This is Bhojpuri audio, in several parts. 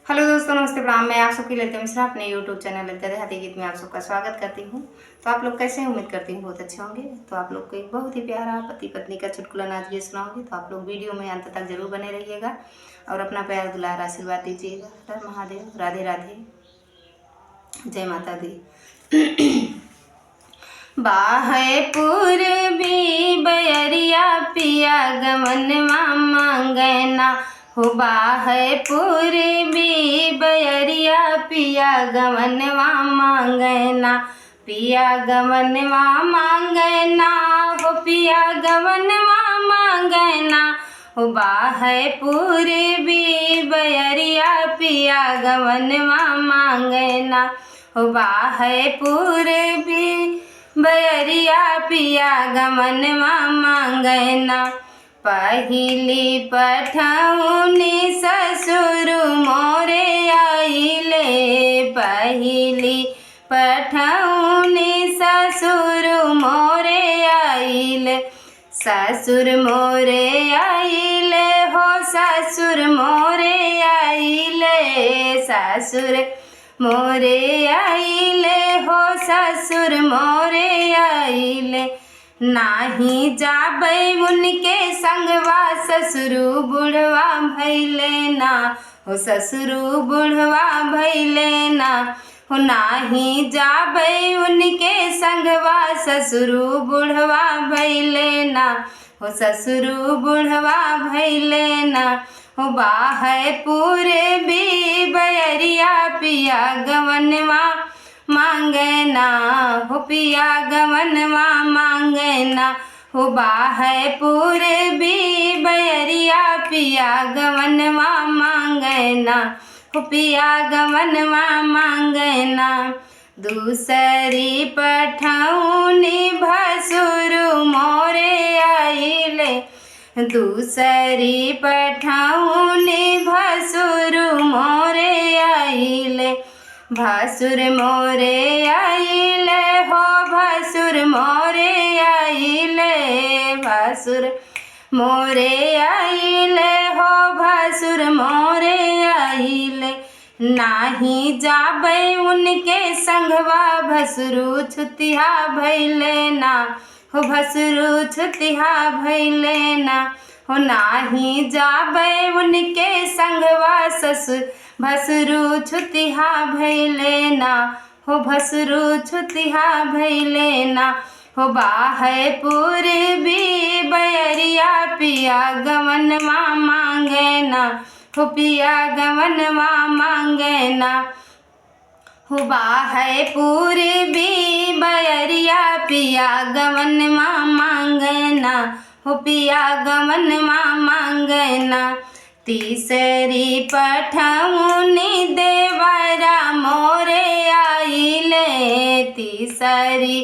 हेलो दोस्तों, नमस्ते प्रणाम। मैं आप सबकी ललिता मिश्रा अपने यूट्यूब चैनल ललिता देहाती गीत में आप सबका स्वागत करती हूँ। तो आप लोग कैसे हैं? उम्मीद करती हूँ बहुत अच्छे होंगे। तो आप लोग को एक बहुत ही प्यारा पति पत्नी का चुटकुला नाच ये सुनाऊंगी। तो आप लोग वीडियो में अंत तक जरूर बने रहिएगा और अपना प्यार दुलार आशीर्वाद दीजिएगा। हर महादेव, राधे राधे, जय माता दी। बाहे पूर्वी बयरिया पिया गमनवा मांगना हो। बाहे पूर्वी बयरिया पिया गमनवा मांगना, पिया गमनवा मांगना हो, पिया गमनवा मांगना हो। बाहे पूर्वी बयरिया पिया गमनवा मांगना हो। बाहे पूर्वी बयरिया पिया गमनवा मांगना, पहिली पठौनी ससुर मोरे आइले। पहिली पठौनी ससुर मोरे आइले, ससुर मोरे आइले हो, ससुर मोरे आइले, ससुर मोरे आइले हो, ससुर मोरे आइले। नाही जाबै उनके संगवा, ससुरु बुढ़वा भैले ना हो, ससुरु बुढ़वा भैले ना हो। नाही जाबै उनके संगवा, ससुरु बुढ़वा भैले ना हो, ससुरु बुढ़वा भैले ना हो। बाहे पूर्वी बयरिया पिया गमनवा मांगना हो, पिया गमनवा मांगना हो। बाहे पूर्वी बयरिया पिया गमनवा मांगना हो, पिया गमनवा मांगना। दूसरी पठौनी भसुर मोरे आइले, दूसरी पठौनी भसुर मोरे आइले, भसुर मोरे आइले हो, भसुर मोरे आइले, भसुर मोरे आइले हो, भसुर मोरे आइले। नाही जाबै उनके संगवा, भसुरु छुतिहा भैले ना हो, भसुरु छुतिहा भैले ना हो। नाही जाबै उनके संगवा, ससुर भसुरु छुतिहा भैले ना हो, भसुरु छुतिहा भैले ना हो। बाहे पूर्वी बयरिया पिया गमनवा मांगना हो, पिया गमनवा मांगना हो। बाहे पूर्वी बयरिया पिया गमनवा मांगना हो, पिया गमनवा मांगना। तीसरी पठौनी देवरा मोरे आइले, तीसरी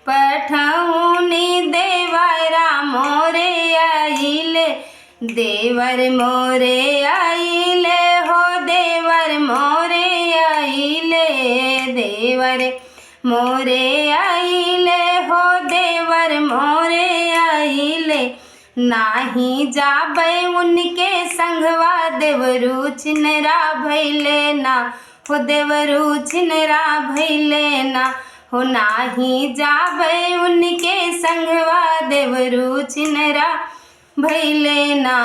पठौनी देवरा मोरे आइले, देवर मोरे आइले हो, देवर मोरे आइले, देवर मोरे आइले हो, देवर मोरे आइले। नाही जाबै उनके संगवा, देवरु छिनरा भैले ना हो, देवरु छिनरा भैले ना हो। नाही जाबै उनके संगवा, देवरु छिनरा भैले ना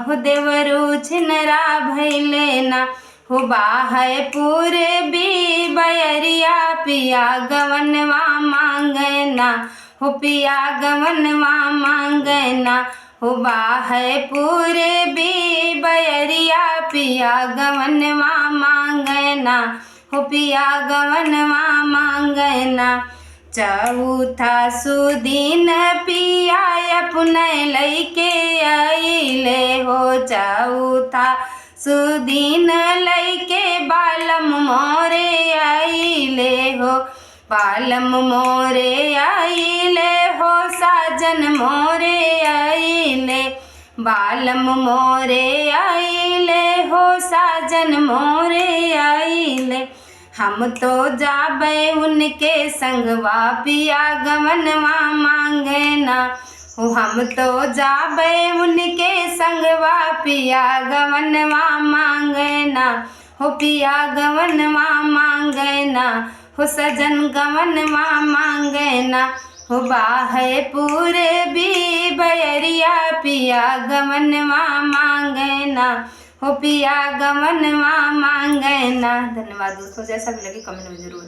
हो, देवरु छिनरा भैले ना हो। बाहे पूर्वी बयरिया पिया गमनवा मांगना हो, पिया गमनवा मांगना हो। बाहे पूर्वी बयरिया पिया गमनवा मांगना हो, पिया गमनवा मांगना। चौथा सुदीन पिया अपने लैके आइले हो, चौथा सुदीन लैके बालम मोरे आइले हो, बालम मोरे आइले हो, साजन मोरे आइले, बालम मोरे आइले हो, साजन मोरे आइले। हम तो जाबै उनके संगवा, पिया गमनवा मांगना हो। हम तो जाबै उनके संगवा, पिया गमनवा मांगना हो पिया गवनवा मांगना, हो सजन गवनवा मांगना, हो बाहे पूरे भी बयरिया पिया गवनवा मांगना, हो पिया गवनवा मांगना। धन्यवाद दोस्तों, जैसा भी लगे कमेंट में जरूर